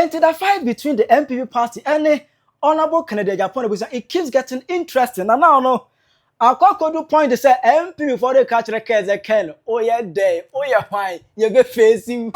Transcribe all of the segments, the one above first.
And the fight between the NPP party and the Honorable Kennedy Agyapong, it keeps getting interesting. And now, no, I could do point to say MP before they catch the case again. Oh, yeah, day, oh, yeah, fine, you get facing.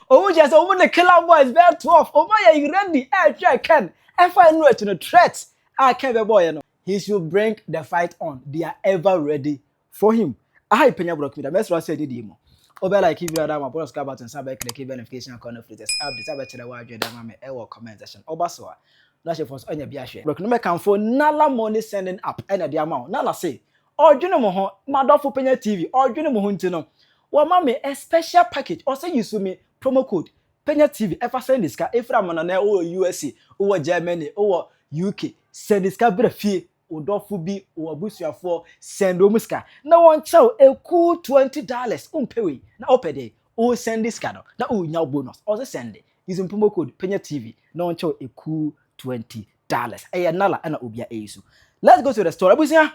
Oh, just over the killer boys, bear 12. Oh, my, you ready? I can. If I know it to the threats, I can't be boy, you know. He should bring the fight on. They are ever ready for him. I PENYAH block me. The best one said the demo. Over like if you are my podcast about and subject the key verification and corner flitters up the subject to the wide jet and my comment section. Obasoa. That's your first on your biash. Block no can for nala money sending up and the amount. Nala say, or Juno Madofo PENYAH TV, or Juno Mohuntino. Well, mommy, a special package. Also, you sue me promo code PENYAH TV. If I send this car, if I'm on or USA, or Germany, or UK, send this car better fee. Odofo bi o abusuafo send omuska na won chew a cool $20 umpewe na opede o send this card na o nya bonus o send using promo code PENYAH TV na won chew a cool $20 e nala na obia eyisu. Let's go to the story. Abusia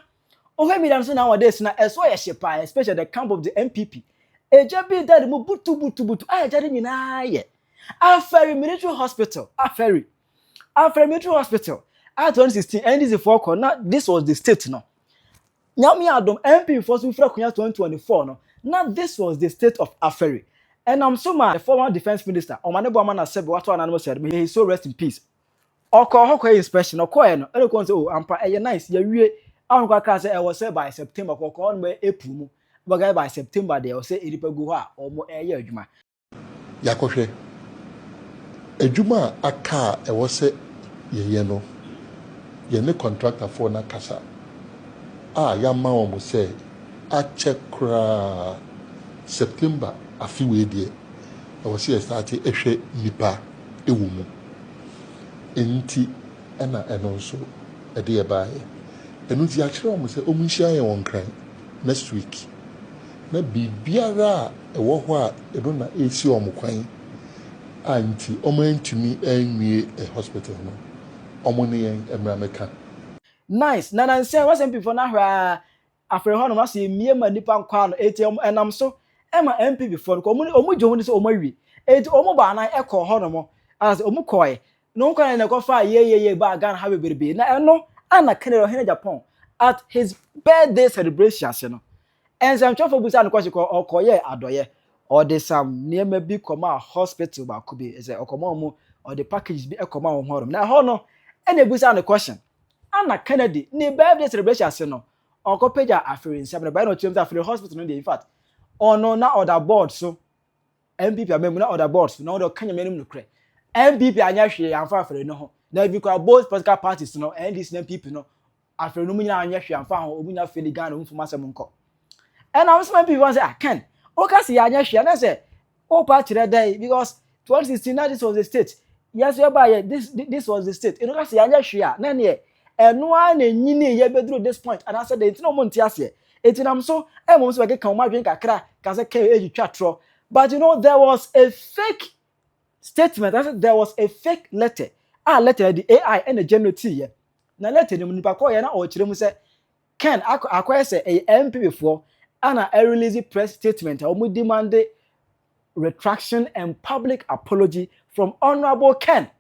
o he mi dan so nowadays na eso ye shepa, especially the camp of the NPP eja bi dad mu butu ajade nyina ye Aferi military hospital Aferi military hospital. At 2016, and this is for now. This was the state now. Now me Adam MP for 2024 no. Now this was the state of Aferi, and I'm so mad. The former defense minister, Omanebo Amana said, "What one animal said, he so rest in peace." Oko inspection, oko no. Everyone say, "Oh, ampa, nice." Yeah, we. I'm going say I was say by September. Oko on by April. But by September they will say iripe go ha or more year adwuma. Yakohwe. Adwuma aka e wo say ye no. Ye ne contractor for na kasa. Ya ma wo say a check kra September afi we die. I was here start ehwe nipa ewu mu. Enti na eno so e de e bae. Enu ti a kire wo say omunhia ye won kran next week. Na bibiara e wo ho a edo na esi o mo kwan. Anti omantumi anwie e hospital no. Nice. Nana say what's MP for na afre ho no ma say miema nipa nkwa no ATM enam so ema MP before ko omu jo ni so omu awi eti omu ba na ekọ ho no mo as omu koe no nkwa na ko fa ye ba gan ha beberebe na eno ana kenero hene Japan at his birthday celebrations no and some chofo busa no kwashi ko okoye adoye or the some niema bi koma hospital ba ko bi say okoma omu or the package bi ekoma ho ho na ho no and a busa the question. Anna Kennedy, ni birthday celebration no. Uncle Peja Afrin, 7 by no terms after the hospital, in fact. Or no, not other boards, so NPP are not other boards, no, the Kenya minimum credit. NPP are actually and far for no. Now, if you call both political parties, no, and these NPP, no, after no, and actually and found Obina Filigan from Masamunko. And I was my people say, I can. Okay, see, I say, oh, party that day because 2016, this was the state. Yes, this was the state. You know, say Anyashia, Nanye, and no one nyini ye bedru this point. And I said, it's no montiase. It's in so I almost like a come drink a crack, because I can't chatro. But you know, there was a fake statement. I said there was a fake letter. Letter the AI and the general T. Now, letter the Munipakoya or Chirum say, Ken, I say a MP before, and I release press statement. I will demand retraction and public apology from Honorable Ken.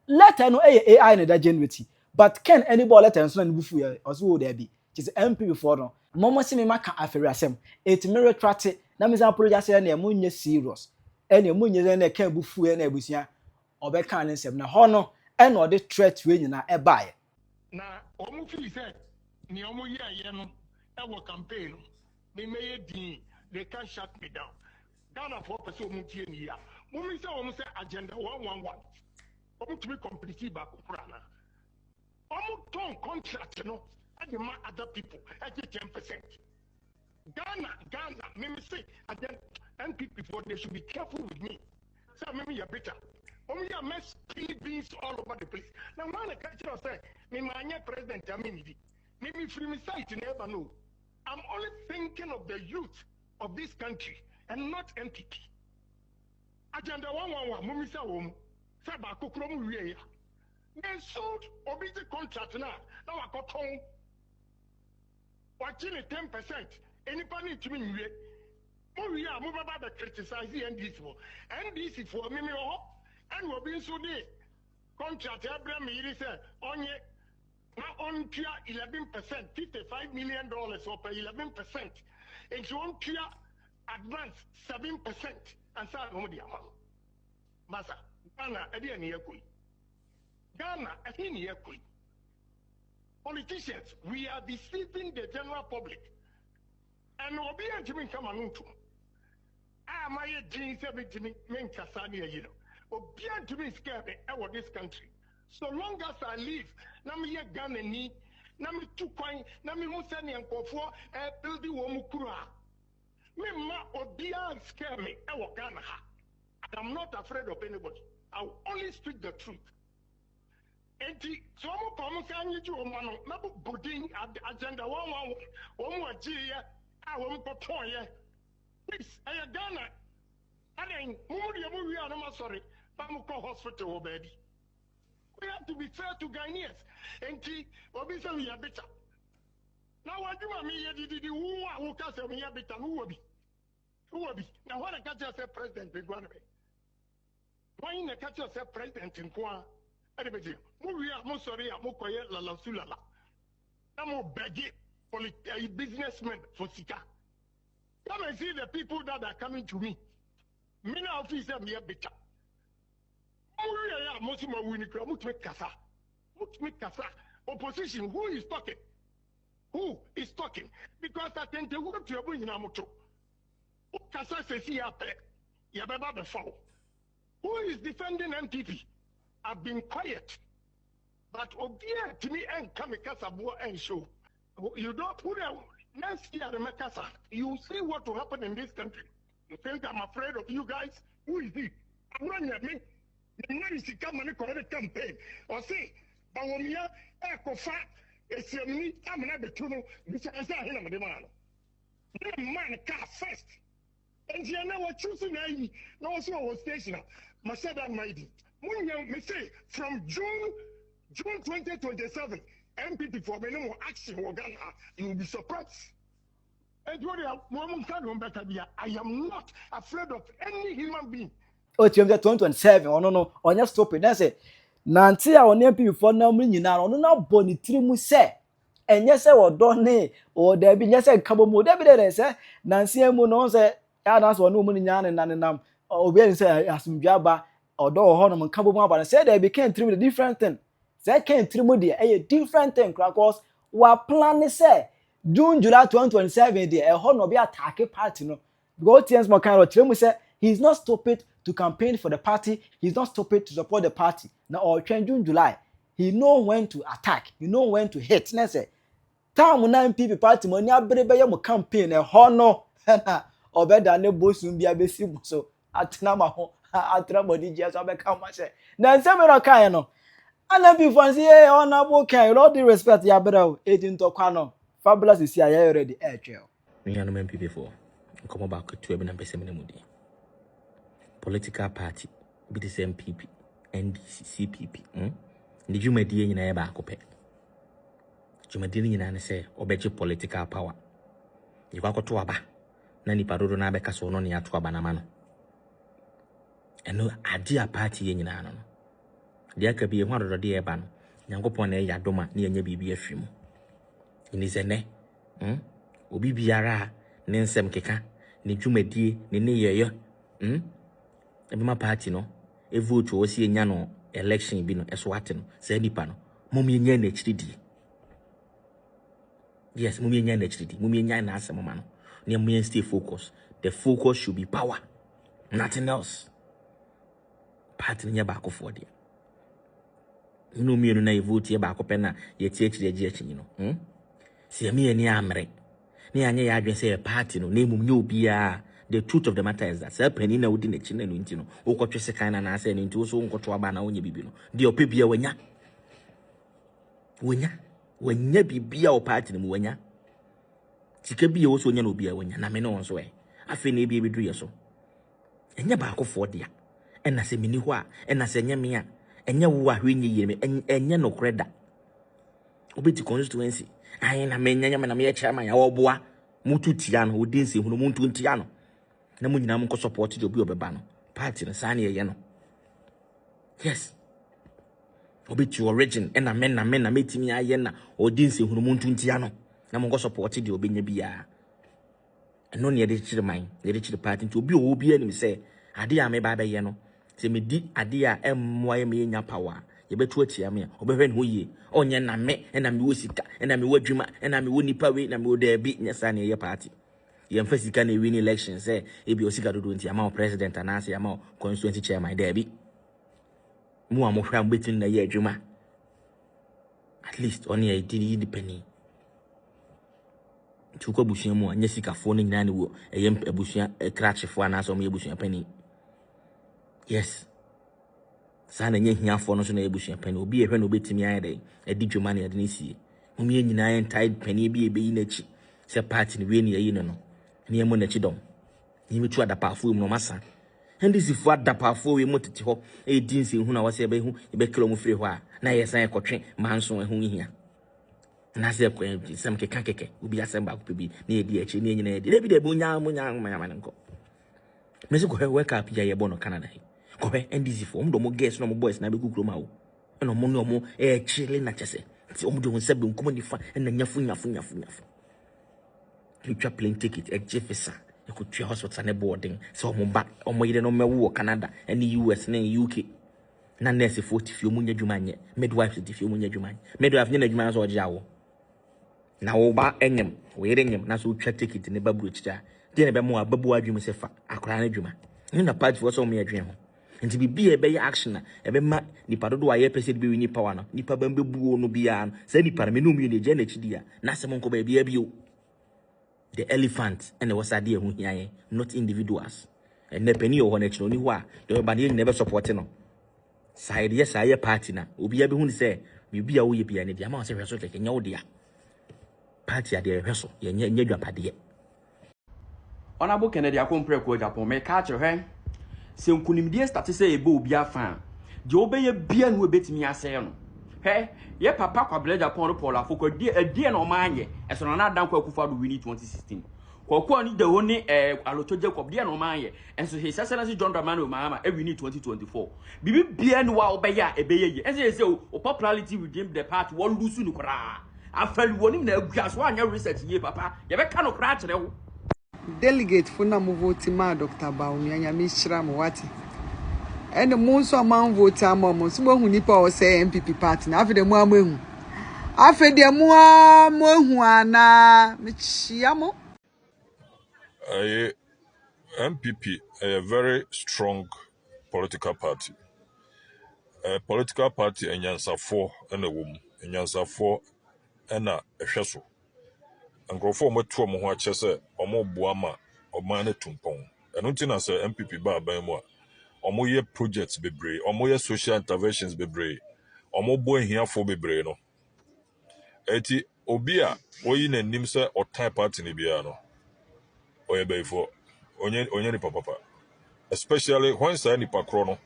Letter no AI in the genuity, but Ken anybody letter and so and bufu also there be. Just MP before no. Momo see me maka aferi asem. It me retract na me apologize na emu nye serious. Ene emu nye na Ken bufu na ebusia obeka ne nsem na ho no e na ode threat we nyina e bae. Na omu feel say ni omu ye no e wo campaign no. Me meye din they can shut me down. Ghana for person omu tie ni ya. Mumi say omu say agenda 111. Omu to be completely back na. Omu ton contract no and the other people at 10%. Ghana, me say again NPP for they should be careful with me. Say maybe you're better. Omu ya mess beans all over the place. Now man catch say me manya president Aminidi. Maybe free me sight never know. I'm only thinking of the youth of this country and not NPP. Agenda 111, Mumisa Wom, Sabako Krom Ria. They sold Obiti contract now. Now I got home. watching 10%. Anybody to me, we are moving about the criticizing NDC for me, and we're being so day. Contract, Abraham, it is on ye. Now on 11%, $55 million or 11%. And you on advance 7% and start home the amount. Massa, Ghana, Eddie near Kui. Ghana, Eddie near Kui. Politicians, we are deceiving the general public. And we'll be able to come on to. Ah, my jeans, everything, men Cassania, you know. We'll be able to be scared of this country. So long as I live, Nami Ghana ni, Nami Tukwai, Nami Musani and Kofo, building Womukura. Me ma Odia scare me, Ghana. I'm not afraid of anybody. I will only speak the truth. And so I'm promising you, man, Nabu Budin agenda 1 more year, I won't perform. Please, I am Ghana. And then, we are not sorry. Bamuko Hospital already. We have to be fair to Ghanaians. And obviously, we are better. Now, what do I mean? Who can say we are better? Who will be? Who will be? Now, what I catch yourself president in Guanabay? Why in the catch yourself president in Guan? Anybody? We are more sorry, I'm more quiet, la sulala. I'm more begging for a businessman for Sika. Come and see the people that are coming to me. Mina officer, me a better. Opposition, who is talking? Who is talking? Because I think the work to bring in Amoto. Kasa says here, Yababa the foul. Who is defending NPP? I've been quiet. But Obia to me and Kamikasa and show. You don't put out next year the Makasa. You see what will happen in this country. You think I'm afraid of you guys? Who is he? I'm running at me. The money come and correct campaign. Or say, Bawomia, Ekofa, Esemi, Amana the Tuno, which I saw him the man. The man car first. And you know what choosing I also was stationer. Masada Mighty. When you say from June 2027, MPP for minimum action, you will be surprised. And I am not afraid of any human being. Oh, 2027, oh no, on your stupid. That's it. Nanti a on MP before now, nyina ono na boni tirimu se. Enye se odone o da bi nye se kabo mo da bi there se. Nansi emu no se ya na so no mu nyane nanenam. Obi se asumdwa ba odo ho no kabo mo aba se da bi can tirimu the different thing. Se can tirimu de a different thing because we plan say June July 2027 dey e ho no be attack party no. Because things mo kan ro tirimu se he's not stupid to campaign for the party. He's not stupid to support the party. Now, or June, July, he know when to attack. He know when to hit. Now, say, time na NPP party money abrebe mo campaign e hono na obeda ne bosun bia besi so atena ma ho atra body je so be come say. Na nse me no kan no. Ana bi fon say honorable kan, all the respect ya bra agent okwa no. Fabulous is here already twe. Me and NPP for come back to e be na pese me mudi. Political party, be the same NPP, NDC, CPP. The Jumadi in a back up. Jumadi in an say, obey political power. You go to Aba, Nani Parudo Nabeka Sononi at Wabanamano. And no idea party in an. There could be 100 dear ban, Yangopone Yadoma near Yabi Film. In his ene, Obi Biara, Nensem Keka, Ni Jumadi, Ni Near. My party no, a vote to see a nyano election be no eswatin, say nipa no, mummy nyan HDD. Yes, mummy nyan HDD, mummy nyan answer mamano. Near me stay focused. The focus should be power, nothing else. Party near back of what no me no vote ye back up na ye take the GH, you know. See me any amre. Near any address say a party no name no be the truth of the matter is that say penny na wudi na chine no ntino wo kwotwe sekan na na say no nti wo so nkoto aba na wonya bibi no de opebia wanya bibia o party no wanya sika bia wo so nya no bia wanya na me no so afi na bia bedu ye so enya ba akofo dia ena se mini ho a ena se nya me a enya wo ahwe nye yeme enya no kreda obeti constituency Ai na menya na me chairman ya oboa mutu tia no odi nsi hunu muntu tia no na mu nyina mo support de obi obeba no party no sa na ye no yes obi to origin na metimi aye na odi nsi hunu muntu tia no na mo support de obi nya bia eno ne de chire man de chire party nti obi anim se ade a me ba ye no se me di ade a emmoa me nya power ye betu atia me obehwe ne ho yie onye na me na me wo sika na me wo adwuma na me wo nipa we na me wo da bi nya sa na ye party ye mfa sika na win election say e bi osika dodo nti ama president anase ama constituency chairman da bi mu a mo hwa mbetin na ye adwuma at least on ye di penny tukwa busuan mu anya sikafo no nyina ne wo eye abusuan krachefo anase o me busuan penny yes sana nye hiafo no so na ebusuan pani obi ehwe na obetimi aye dey edi dwuma na yede nisi mumie nyina en tied pani bi ebeyi na chi se party ni we ni yayi no no ne emo na chi dom ni metu adapafo mu no masa ndisi fu adapafo we mo tete ho edi nsi hu na wose ebe hu ebe kilo mu firi ho a na yesan ekotwe manso ehu hia na se ko sem keke obi asem ba ko bi na edi echi na nyina edi debi de bu nya mo nya ma nko mesi ko wake up ya ye bono Canada he ko be NDC for mo do mo guest no mo boys na be kukuro ma wo no mo no mo chile na chese ti o mo do nsa be nkomo nifa na nyafu twa plane ticket Jefferson e ko twa hospital na boarding so mo ba o mo yire no mewo Canada and US na UK na nurse 40 fio mo nya dwuma nye midwife ti fio mo nya dwuma midwife nya na dwuma so oje awo na wo ba enyem wo yire nyem na so twa ticket ne baburo chicha de na be mo ababu adwuma se fa akora na dwuma ni na party for so mo adwen ho nti bibi e be ya action na e be ma nipa dodo aye pese de be wini power no nipa ba mbebuo no bia no sa nipa me no mu ne je na chidi a na se mo nko ba bia bio the elephant and the wasade ehu hiaye not individuals and ne pani o ho na chino ni ho a de ba ne be support no side yes aye party na obi a be hu ni se bibi a wo ye bia ne dia ma se hweso keke nya wo dia party a de hweso ye nya dwapade Honorable Kennedy Akompre ko Agyapong me ka kire se nkunimdie start say ebe obi afa je obeye bia no ebetimi ase no ye papa kwabele Agyapong Paul afoko die na o manye eso na adan kwa Akufo-Addo wini 2016 kokko ni de ho ni aloto Jacob die na o manye enso he sese John Dramani Mahama e wini 2024 bibi bia no wa obeye a ebeye ye enso say o popularity within the party wo lose ni kra afali wonim na agua so anya research ye papa ye be ka no kra kire ho delegate funa mu vote ma Dr. Baumi anya mi shira mu wati and mo so man vote amom so mo hu nipa o say NPP party na afede mu amahu afede mu amohu ana mi chia mo NPP a very strong political party. A political party enyansafo na wom enyansafo na ehweso nkrofo mo to mo ho ache se omo boa ma oman na tumpon eno ntina se NPP ba ban mu a omo ye projects bebre omo ye social interventions bebre omo bo hiafo bebre no eti obi a oyi na nim se o type party ni bia no oye beifo onye ni papa especially when say ni pakro no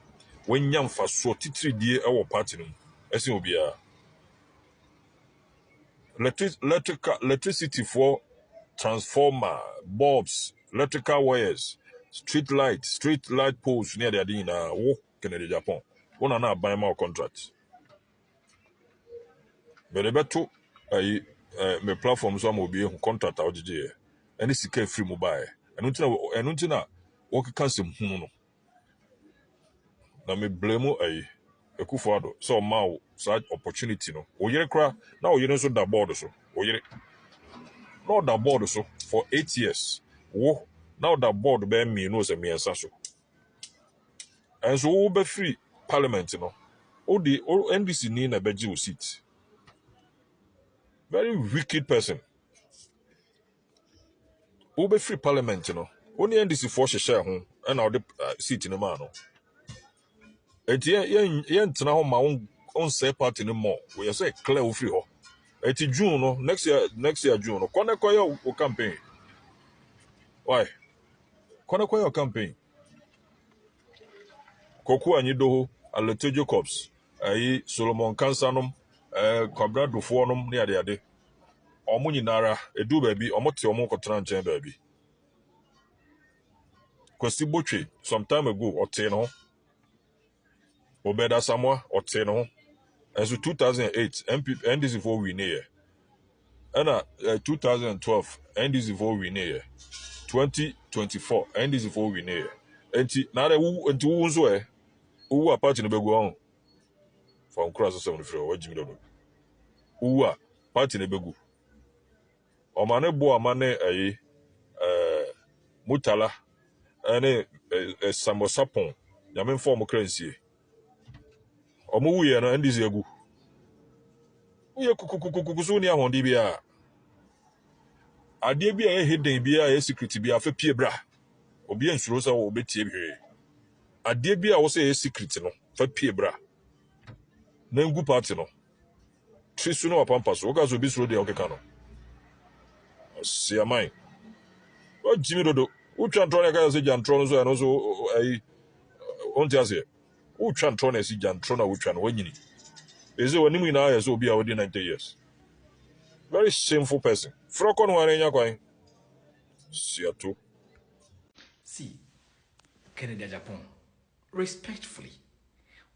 when nyam fa so titridie e wo party no ese obi a electricity for transformer, bulbs, electrical wires, street light poles near the Adina, walk in Agyapong. One and a buy my contract. But the better my platforms are mobile contract out the year. And this is free mobile. And until work cancel no. Na me blame Akufo-Addo so ma such opportunity no. Oyere kra na oyere so da board so. Oyere not that board so for 8 years. Wo now that board be me no se me so. And so we be free parliament no. O the NDC ni na beji o seat. Very wicked person. We be free parliament no. Only NDC for share ho and now the seat no man no. Enti ye ntena ho ma on say party no more. We say clear o free ho. Enti June no next year June no. Kone koyo o campaign. Why? Kone koyo campaign. Koku Anyidoho, Aleto Jacobs, Solomon Kansanum, Kwabra Duforum, near the other. omo nyinara edu baabi omo te omo kotena nchen baabi Kwesi Botwe some time ago ote no Obeda Samoa ote no and so 2008 NPP NDC for win here and 2012 NDC for win here 2024 NDC for win here enti na da wu enti wu nso wu party no begu on from cross 7 wajimi do wu party no begu omane bo amane mutala ene samosapon nyame form currency omo wuye no NDC egu uye kukukukukusu ni ahondi bia ade bia hidden bia secret bia fa pie bra obi ensuro sa wo betie bi ade bia wo say secret no fa pie bra na ngu party no trisu no pampa so ka so bi suro de okeka no si amai o jimi dodo utwa ntro na ka se jantro no so no so onti ase utwa ntro na si jantro na utwa no wanyini eze wanimu na ya so obi a wodi 90 years very shameful person froko no anya kwan siato See, Kennedy Agyapong, respectfully,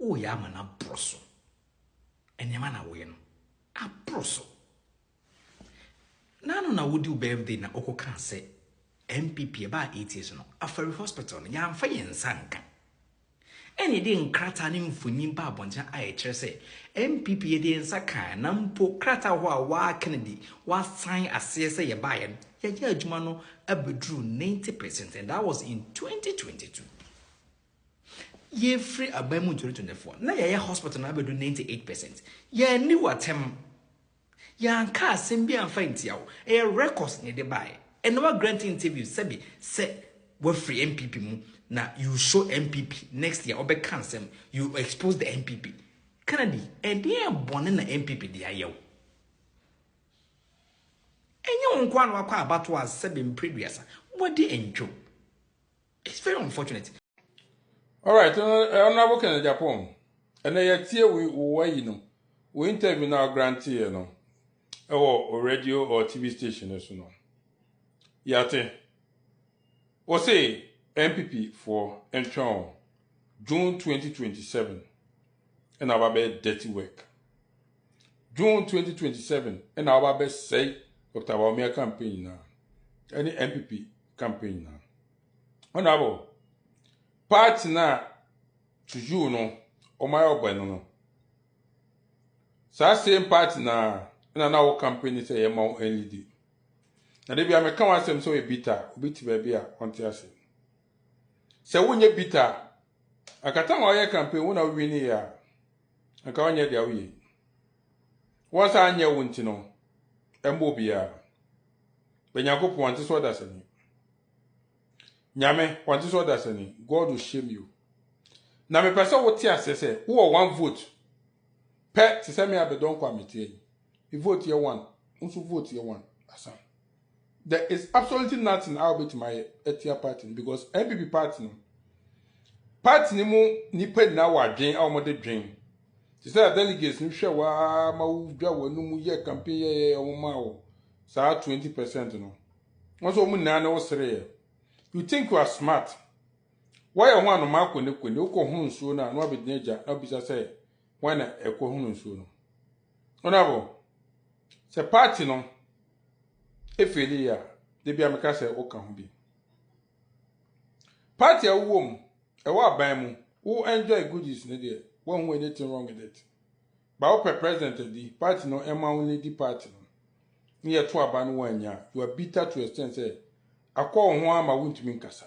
oh yeah, man, a broso. And your man, a win. A broso. Nano na would do birthday na oko can say MPP about 8 years no. A ferry hospital, yam fire sanka. Any day in cratanim for nimba bonja I say MPP de saka nampo crata wa Kennedy was sign as CSA ya buy ya jumano abedrew 90%, and that was in 2022. Ye free abemu 2024. Na ya hospital na abedu 98%. Ya ni watem. Ya anka sembi anfainti yawo. E records ni de buy. And no grant interview sebi se we free MPP mu na you show MPP next year obe cancel you expose the MPP. Kennedy e dey born na MPP dey ayew. Enye onkwa no akwa abato as sebi previous. What dey enjo? It's very unfortunate. All right, Honorable Kennedy Agyapong. And I hear we know we interview now grantee no or radio or TV station so no. Yate. We say MPP for Entron June 2027 and our bed dirty work. June 2027 and our best say Dr. Bawumia campaign now. Any MPP campaign now. Honorable party na to you no o my obano no. Sa same party na our campaign say yema NLD. Na dey be am kan wasem so e bitter, obiti ba bia onti ase. Se wonye bitter, akata ma oye campaign wona wini ya. Aka onye dia wi. Wasa anya wonti no. Embo bia. Benyakopon wanti so da sani. Nyame wanti so da sani. God will shame you. Na me pesa wo ti ase se wo one vote. Pe ti se me abedon kwa metie. You vote here one. Also vote here one. Asam. There is absolutely nothing I'll be to my Etia party because NPP party ni mu nipa na wa dwen a mo de dwen. Ti say delegates ni hwe wa ma wo dwa wa no mu ye campaign ye o ma wo. Sa 20% no. Also mu na wo sere. You think you are smart. Why you want to mark when you go home soon and no be danger, no be say when I go home soon. Honorable, say party no. If you they be ameka say o kan bi. Party a wom, e wa ban mu, who enjoy goodies ne there. One way anything wrong with it. But our president the party no ema only the party no. Near to aban one ya, you are bitter to extent say akwa ho ama wuntumi nkasa.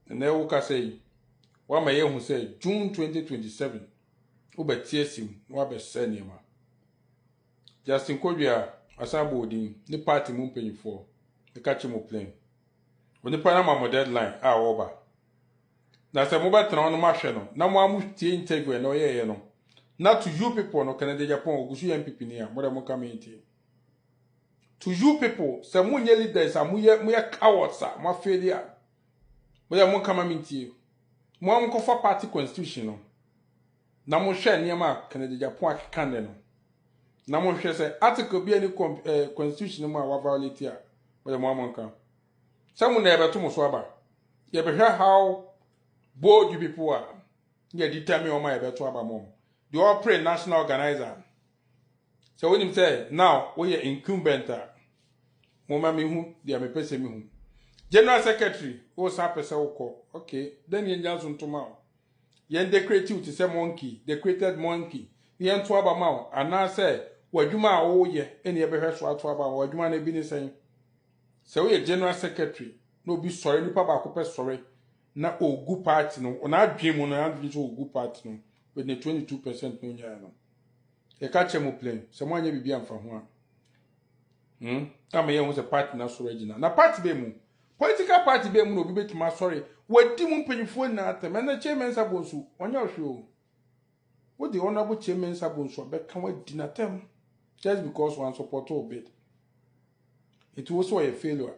Na wo ka say wa ma ye hu say June 2027 wo betie sim wa be se niema. Justin Kodua asabo odin ni party mu mpanyifo the catch mo plane. Oni pa na deadline a wo ba. Na se mo ba tena no ma hwe no na mo amu tie interview na ye no. Na to you people no Kennedy Agyapong ogusu MPP ni a mo de mo community. To you people, some more leaders are more cowards, more failure. But I won't come and you. More for party constitution. No more share near Mark Kennedy Agyapong candle. na mo hwe say article bi any constitution mu a wa violate a but mo amonka some na ebe to mo so aba ye be hwe how bold you people are ye determine o ma ebe to aba mom the all pray national organizer so when him say now we are incumbent moma me hu dia me pese me hu general secretary o sa pese wo okay then ye nyanso ntoma yen decrete to say monkey they created monkey yen to aba ma ana say wadwuma a wo ye ene ye behwe so ato aba wadwuma na bi ni sen so we general secretary no bi sori nipa ba ko pe sori na ogu party no na adwen mu no adwen so ogu party no with the 22% no nya no e ka che mo plan se mo anya bibia mfa ho a ama ye hu se party na so regional na party be mu political party be mu no bi betima sorry wadi mu mpanyifo na atem na chairman sabonsu onya ohwe o wo the honorable chairman sabonsu be kan wadi na tem just because one support o bid it was so a failure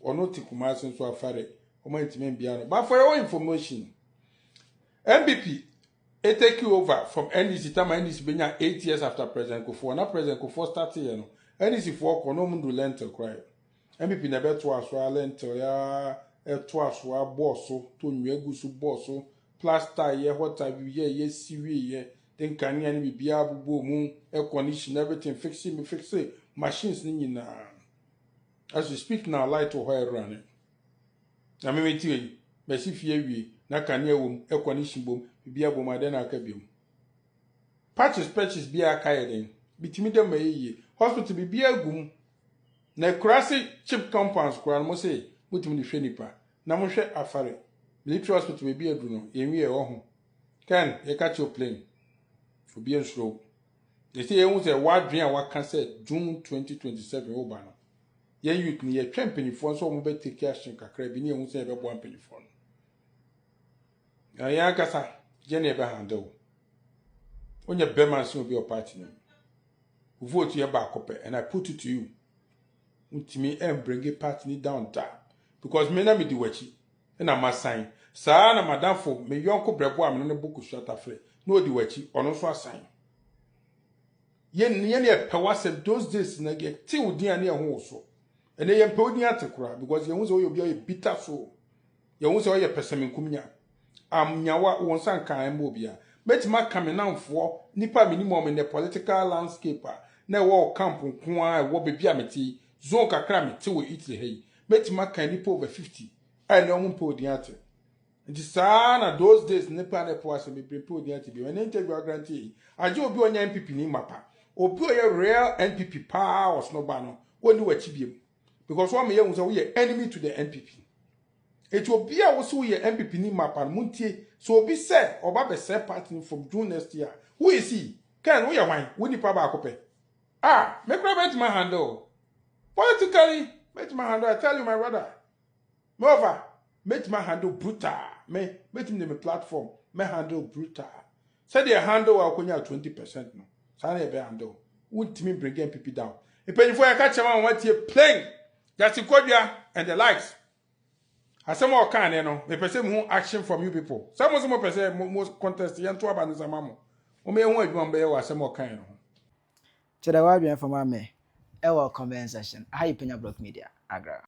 or not Kumasi so afare o ma ntime bia no but for your information NPP it take you over from NDC time NDC benya 8 years after President Kufuor na President Kufuor started here no NDC for no mundu lentil cry NPP na beto aso lentil ya eto aso aboso to nwegusu boso plaster ye water ye siwi ye den kanya ni bibia abubo mu air condition everything fix it machines ni nyina as we speak now light to where running na me tie me si fie wie na kanya wom air condition bom bibia bom ade na aka biom patches bia aka yeden bitimi dem mayi hospital bibia gum na kurasi chip compounds kura no say mutimi ni hwe nipa na mo hwe afare military hospital bibia du no yenwi e ho kan ye catch your plane obi ensuro they say you say wadwen a waka say June 2027 oba no ye youth ni ye twempanifo so mo be take action kakra bi ni ehun say be bo ampanifo no ya kasa je na e be handle onye bema so obi o party no vote ye ba kope and I put it to you ultimi bring a party down there because me na me di wachi na ma sign sa na madam for me yonko brebo am no boku shata free no di wachi ono so assign yen e pewase those days na get ti udi an e ho so ene ye pe odi atekura because ye hu so obi o bitter so ye hu so ye peseminkumnya amnyawa won san kan mo bia betima kamenamfo nipa minimum in the political landscape na wo camp nko a wo bebia meti zone kakra meti wo Italy hey betima kan nipa over 50 ai na omo po odi ate nti saa na those days nipa na po ase me po odi ate bi when interview guarantee aje obi onya NPP ni mapa obi oye real NPP power no ba no woni wachi biem because one me ye hu say we enemy to the NPP it will be a also ye NPP ni mapa muntie so obi say oba be say party from June next year who is he can we wine we ni pa ba akope make right my handle politically make my handle I tell you my brother moreover make my handle brutal me make him the platform me handle brutal say the handle wa konya 20% no say na be handle would me bring NPP down if you for catch am want you playing just Kodua and the likes asem o kan no me pese mu action from you people some mo pese mo contest yan to aba nzama mo o me hu adwuma be wa asem o kan no Cheda wa bi for me e wa comment section hi PENYAH Block Media agra